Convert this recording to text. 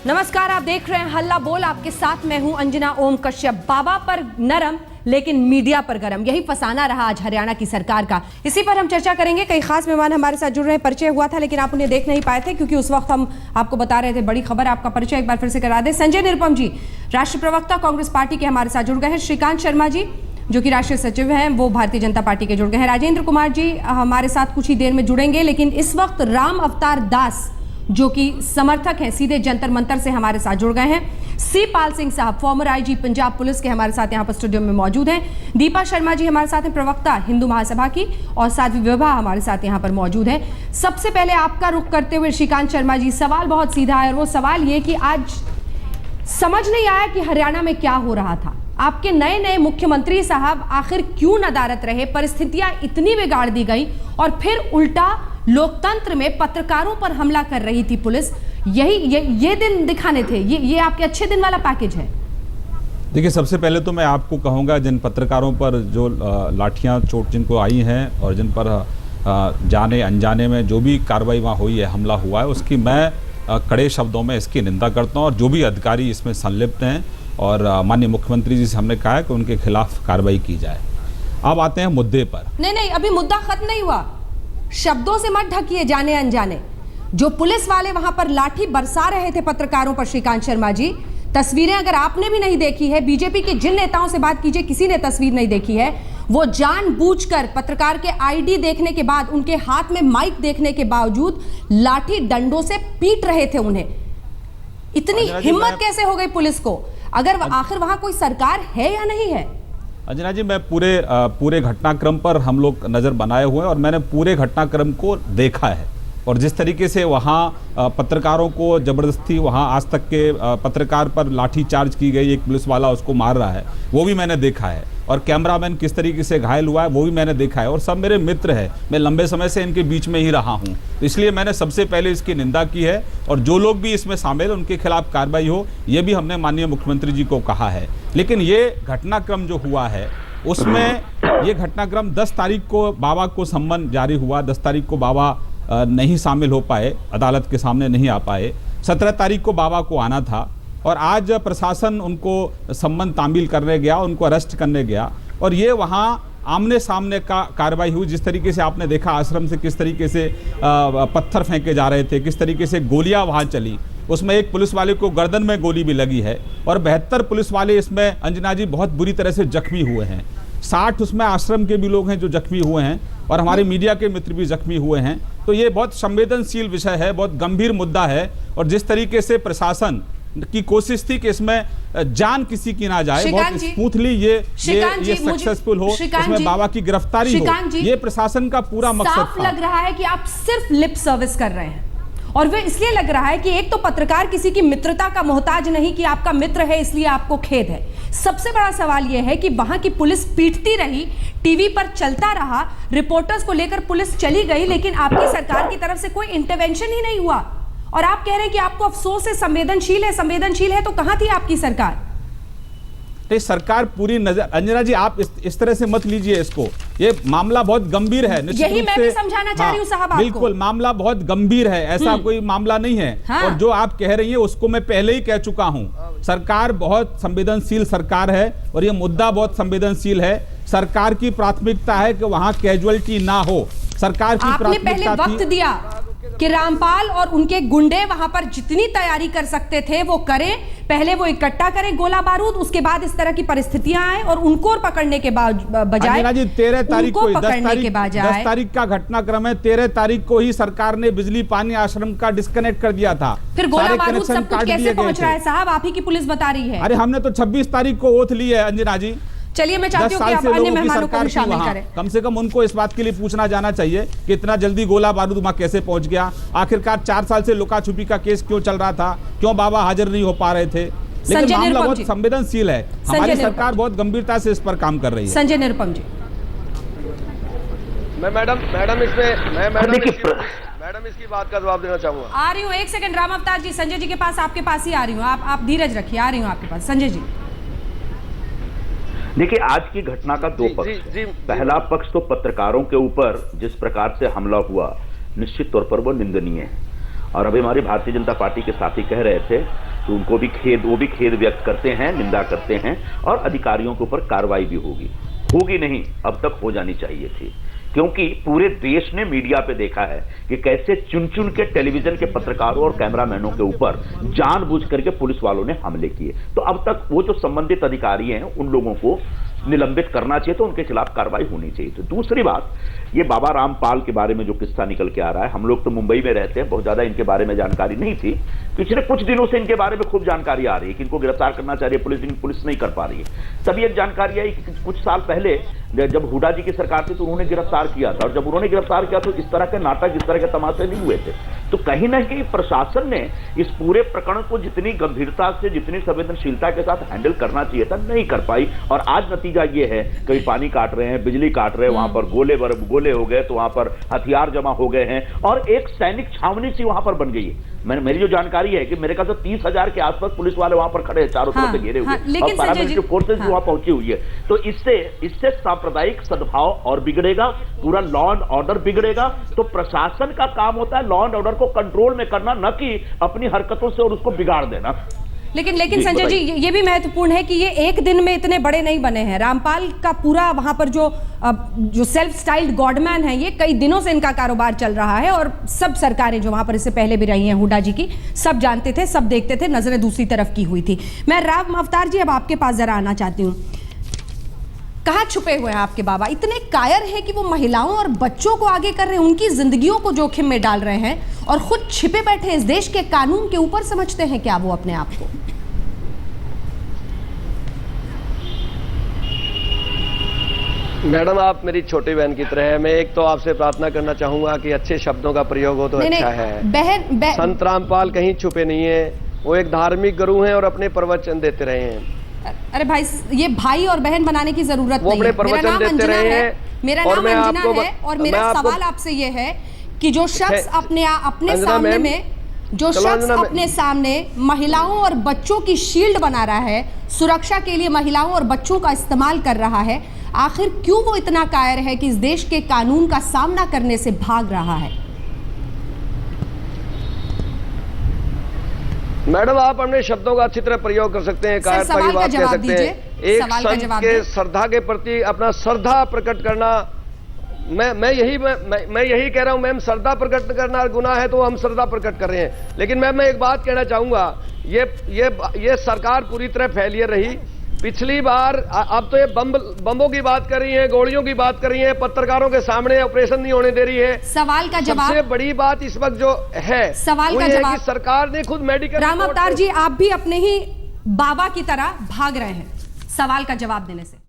नमस्कार, आप देख रहे हैं हल्ला बोल। आपके साथ मैं हूं अंजना ओम कश्यप। बाबा पर नरम लेकिन मीडिया पर गरम, यही फसाना रहा आज हरियाणा की सरकार का। इसी पर हम चर्चा करेंगे। कई खास मेहमान हमारे साथ जुड़ रहे हैं। परिचय हुआ था लेकिन आप उन्हें देख नहीं पाए थे क्योंकि उस वक्त हम आपको बता रहे थे। बड़ी खबर, आपका परिचय एक बार फिर से करा दे। संजय निरुपम जी, राष्ट्रीय प्रवक्ता कांग्रेस पार्टी के, हमारे साथ जुड़ गए हैं। श्रीकांत शर्मा जी जो कि राष्ट्रीय सचिव हैं, वो भारतीय जनता पार्टी के जुड़ गए हैं। राजेंद्र कुमार जी हमारे साथ कुछ ही देर में जुड़ेंगे, लेकिन इस वक्त राम अवतार दास जो कि समर्थक हैं, सीधे जंतर मंतर से हमारे साथ जुड़ गए हैं। सी पाल सिंह साहब, फॉर्मर आईजी पंजाब पुलिस के, हमारे साथ यहाँ पर स्टूडियो में मौजूद हैं। दीपा शर्मा जी हमारे साथ हैं, प्रवक्ता हिंदू महासभा की, और साध्वी विभा हमारे साथ यहाँ पर मौजूद हैं। सबसे पहले आपका रुख करते हुए श्रीकांत शर्मा जी, सवाल बहुत सीधा है, और वो सवाल ये कि आज समझ नहीं आया कि हरियाणा में क्या हो रहा था। आपके नए नए मुख्यमंत्री साहब आखिर क्यों नदारत रहे? परिस्थितियां इतनी बिगाड़ दी गई और फिर उल्टा लोकतंत्र में पत्रकारों पर हमला कर रही थी पुलिस। ये दिन दिखाने थे। ये आपके अच्छे दिन वाला पैकेज है। देखिए, सबसे पहले तो मैं आपको कहूँगा, जिन पत्रकारों पर जो लाठियाँ चोट जिनको आई हैं और जिन पर जाने अनजाने में जो भी कार्रवाई वहाँ हुई है, हमला हुआ है, उसकी मैं कड़े शब्दों में इसकी निंदा करता हूँ। और जो भी अधिकारी इसमें संलिप्त हैं, और माननीय मुख्यमंत्री जी से हमने कहा है कि उनके खिलाफ कार्रवाई की जाए। अब आते हैं मुद्दे पर। नहीं, अभी मुद्दा खत्म नहीं हुआ। शब्दों से मत ढकिए जाने अनजाने। जो पुलिस वाले वहां पर लाठी बरसा रहे थे पत्रकारों पर, श्रीकांत शर्मा जी, तस्वीरें अगर आपने भी नहीं देखी है, बीजेपी के जिन नेताओं से बात कीजिए, किसी ने तस्वीर नहीं देखी है, वो जानबूझकर पत्रकार के आईडी देखने के बाद, उनके हाथ में माइक देखने के बावजूद लाठी डंडों से पीट रहे थे उन्हें। इतनी हिम्मत कैसे हो गई पुलिस को? अगर आखिर वहां कोई सरकार है या नहीं है? अंजना जी, मैं पूरे घटनाक्रम पर हम लोग नज़र बनाए हुए हैं और मैंने पूरे घटनाक्रम को देखा है। और जिस तरीके से वहाँ पत्रकारों को ज़बरदस्ती, वहाँ आज तक के पत्रकार पर लाठी चार्ज की गई, एक पुलिस वाला उसको मार रहा है, वो भी मैंने देखा है। और कैमरामैन किस तरीके से घायल हुआ है, वो भी मैंने देखा है। और सब मेरे मित्र हैं, मैं लंबे समय से इनके बीच में ही रहा हूँ, तो इसलिए मैंने सबसे पहले इसकी निंदा की है। और जो लोग भी इसमें शामिल, उनके खिलाफ कार्रवाई हो, ये भी हमने माननीय मुख्यमंत्री जी को कहा है। लेकिन ये घटनाक्रम जो हुआ है, उसमें ये घटनाक्रम 10 तारीख को बाबा को सम्मन जारी हुआ। 10 तारीख को बाबा नहीं शामिल हो पाए, अदालत के सामने नहीं आ पाए। 17 तारीख को बाबा को आना था, और आज प्रशासन उनको सम्मन तामील करने गया, उनको अरेस्ट करने गया। और ये वहाँ आमने सामने का कार्रवाई हुई। जिस तरीके से आपने देखा आश्रम से किस तरीके से पत्थर फेंके जा रहे थे, किस तरीके से गोलियां वहाँ चली, उसमें एक पुलिस वाले को गर्दन में गोली भी लगी है। और 72 पुलिस वाले इसमें, अंजना जी, बहुत बुरी तरह से जख्मी हुए हैं। 60 उसमें आश्रम के भी लोग हैं जो जख्मी हुए हैं, और हमारे मीडिया के मित्र भी जख्मी हुए हैं। तो ये बहुत संवेदनशील विषय है, बहुत गंभीर मुद्दा है। और जिस तरीके से प्रशासन की कोशिश थी कि इसमें जान किसी की ना जाए, बहुत स्मूथली ये सक्सेसफुल हो, इसमें बाबा की गिरफ्तारी हो, ये प्रशासन का पूरा मकसद था। लग रहा है कि आप सिर्फ लिप सर्विस कर रहे हैं, और वे इसलिए लग रहा है कि एक तो पत्रकार किसी की मित्रता का मोहताज नहीं कि आपका मित्र है इसलिए आपको खेद है। सबसे बड़ा सवाल यह है कि वहां की पुलिस पीटती रही, टीवी पर चलता रहा, रिपोर्टर्स को लेकर पुलिस चली गई, लेकिन आपकी सरकार की तरफ से कोई इंटरवेंशन ही नहीं हुआ। और आप कह रहे हैं कि आपको अफसोस है, संवेदनशील है, तो कहां थी आपकी सरकार? सरकार पूरी नजर, अंजना जी, आप इस तरह से मत लीजिए इसको। ये मामला बहुत गंभीर है, यही मैं भी समझाना चाह रही हूं साहब आपको। बिल्कुल, मामला बहुत गंभीर है, ऐसा कोई मामला नहीं है। हाँ। और जो आप कह रही हैं उसको मैं पहले ही कह चुका हूं। सरकार बहुत संवेदनशील सरकार है, और ये मुद्दा बहुत संवेदनशील है। सरकार की प्राथमिकता है कि वहां कैजुअलिटी ना हो। सरकार की प्राथमिकता पहले वक्त दिया कि रामपाल और उनके गुंडे वहां पर जितनी तैयारी कर सकते थे वो करें, पहले वो इकट्ठा करें गोला बारूद, उसके बाद इस तरह की परिस्थितियां आए और उनको पकड़ने के बजाय 13 तारीख को, 10 तारीख का घटनाक्रम है। 13 तारीख को ही सरकार ने बिजली पानी आश्रम का डिस्कनेक्ट कर दिया था। फिर गोला बारूद सब कुछ कैसे पहुंच रहा है साहब? आप ही की पुलिस बता रही है। अरे हमने तो 26 तारीख को ओथ ली है अंजना जी। चलिए, मैं चाहती हूं कि आप अन्य मेहमानों को भी शामिल करें। कम से कम उनको इस बात के लिए पूछना जाना चाहिए कि इतना जल्दी गोला बारूद वहां कैसे पहुंच गया। आखिरकार 4 साल से लुका छुपी का केस क्यों चल रहा था, क्यों बाबा हाजिर नहीं हो पा रहे थे? लेकिन मामला बहुत संवेदनशील है, हमारी सरकार बहुत गंभीरता से इस पर काम कर रही है। संजय निरुपम जी, मैडम इसकी बात का जवाब देना चाहूंगा। आ रही हूँ, 1 सेकंड। राम अवतार जी, संजय जी के पास, आपके पास ही आ रही हूँ। आप धीरज रखिए, आ रही हूँ आपके पास। संजय जी, देखिए, आज की घटना का 2 पक्ष है। पहला पक्ष तो पत्रकारों के ऊपर जिस प्रकार से हमला हुआ, निश्चित तौर पर वो निंदनीय है। और अभी हमारी भारतीय जनता पार्टी के साथी कह रहे थे तो उनको भी वो भी खेद व्यक्त करते हैं, निंदा करते हैं और अधिकारियों के ऊपर कार्रवाई भी होगी नहीं, अब तक हो जानी चाहिए थी, क्योंकि पूरे देश ने मीडिया पे देखा है कि कैसे चुन चुन के टेलीविजन के पत्रकारों और कैमरामैनों के ऊपर जानबूझ करके पुलिस वालों ने हमले किए। तो अब तक वो जो संबंधित अधिकारी हैं उन लोगों को निलंबित करना चाहिए, तो उनके खिलाफ कार्रवाई होनी चाहिए। तो दूसरी बात, ये बाबा रामपाल के बारे में जो किस्सा निकल के आ रहा है, हम लोग तो मुंबई में रहते हैं, बहुत ज्यादा इनके बारे में जानकारी नहीं थी। पिछले कुछ दिनों से इनके बारे में खूब जानकारी आ रही है कि इनको गिरफ्तार करना चाह रही है पुलिस, लेकिन पुलिस नहीं कर पा रही है। तभी एक जानकारी आई कि कुछ साल पहले जब हुड्डा जी की सरकार थी तो उन्होंने गिरफ्तार किया था, और जब उन्होंने गिरफ्तार किया तो इस तरह के नाटक, इस तरह के तमाशे नहीं हुए थे। तो कहीं ना कहीं प्रशासन ने इस पूरे प्रकरण को जितनी गंभीरता से, जितनी संवेदनशीलता के साथ हैंडल करना चाहिए था, नहीं कर पाई। और आज नतीजा ये है, कहीं पानी काट रहे हैं, बिजली काट रहे हैं, वहां पर गोले हो गए, तो वहां पर हथियार जमा हो गए हैं, और एक सैनिक छावनी सी वहां पर बन गई है। मेरी जो जानकारी है कि मेरे ख्याल से 30,000 के आसपास पुलिस वाले वहां पर खड़े हैं, चारों तरफ से घेरे हुए, और पैरामिलिट्री फोर्सेस भी वहां पहुंची हुई है। तो इससे सांप्रदायिक सद्भाव और बिगड़ेगा, पूरा लॉ एंड ऑर्डर बिगड़ेगा। तो प्रशासन का काम होता है लॉ एंड ऑर्डर को कंट्रोल में करना, न कि अपनी हरकतों से और उसको बिगाड़ देना। लेकिन संजय जी, ये भी महत्वपूर्ण है कि ये एक दिन में इतने बड़े नहीं बने हैं। रामपाल का पूरा वहां पर जो सेल्फ स्टाइल्ड गॉडमैन है, ये कई दिनों से इनका कारोबार चल रहा है, और सब सरकारें जो वहां पर इससे पहले भी रही हैं हुड्डा जी की, सब जानते थे, सब देखते थे, नजरें दूसरी तरफ की हुई थी। मैं राम अवतार जी अब आपके पास जरा आना चाहती हूँ। कहाँ छुपे हुए हैं आपके बाबा? इतने कायर हैं कि वो महिलाओं और बच्चों को आगे कर रहे हैं, उनकी जिंदगियों को जोखिम में डाल रहे हैं, और खुद छिपे बैठे इस देश के कानून के ऊपर समझते हैं क्या वो अपने आप को? मैडम, आप मेरी छोटी बहन की तरह है। मैं एक तो आपसे प्रार्थना करना चाहूंगा कि अच्छे शब्दों का प्रयोग हो तो अच्छा है। संत रामपाल कहीं छुपे नहीं है, वो एक धार्मिक गुरु हैं और अपने प्रवचन देते रहे हैं। अरे भाई, ये भाई और बहन बनाने की जरूरत नहीं है। मेरा नाम अंजना है, मेरा नाम अंजना है, और मेरा सवाल आपसे ये है कि जो शख्स अपने सामने में, जो शख्स अपने सामने महिलाओं और बच्चों की शील्ड बना रहा है, सुरक्षा के लिए महिलाओं और बच्चों का इस्तेमाल कर रहा है, आखिर क्यों वो इतना कायर है कि इस देश के कानून का सामना करने से भाग रहा है? मैडम, आप अपने शब्दों का अच्छी तरह प्रयोग कर सकते हैं, कायरता की बात कह सकते हैं। एक संत के श्रद्धा के प्रति अपना श्रद्धा प्रकट करना, मैं यही कह रहा हूं। मैम, श्रद्धा प्रकट करना गुनाह है तो हम श्रद्धा प्रकट कर रहे हैं। लेकिन मैं एक बात कहना चाहूंगा, ये सरकार पूरी तरह फेलियर रही। पिछली बार, अब तो ये बम्बों की बात कर रही है, गोलियों की बात कर रही है, पत्रकारों के सामने ऑपरेशन नहीं होने दे रही है। सवाल का जवाब, सबसे बड़ी बात इस वक्त जो है, सवाल का जवाब, कि सरकार ने खुद मेडिकल। राम अवतार जी, आप भी अपने ही बाबा की तरह भाग रहे हैं सवाल का जवाब देने से।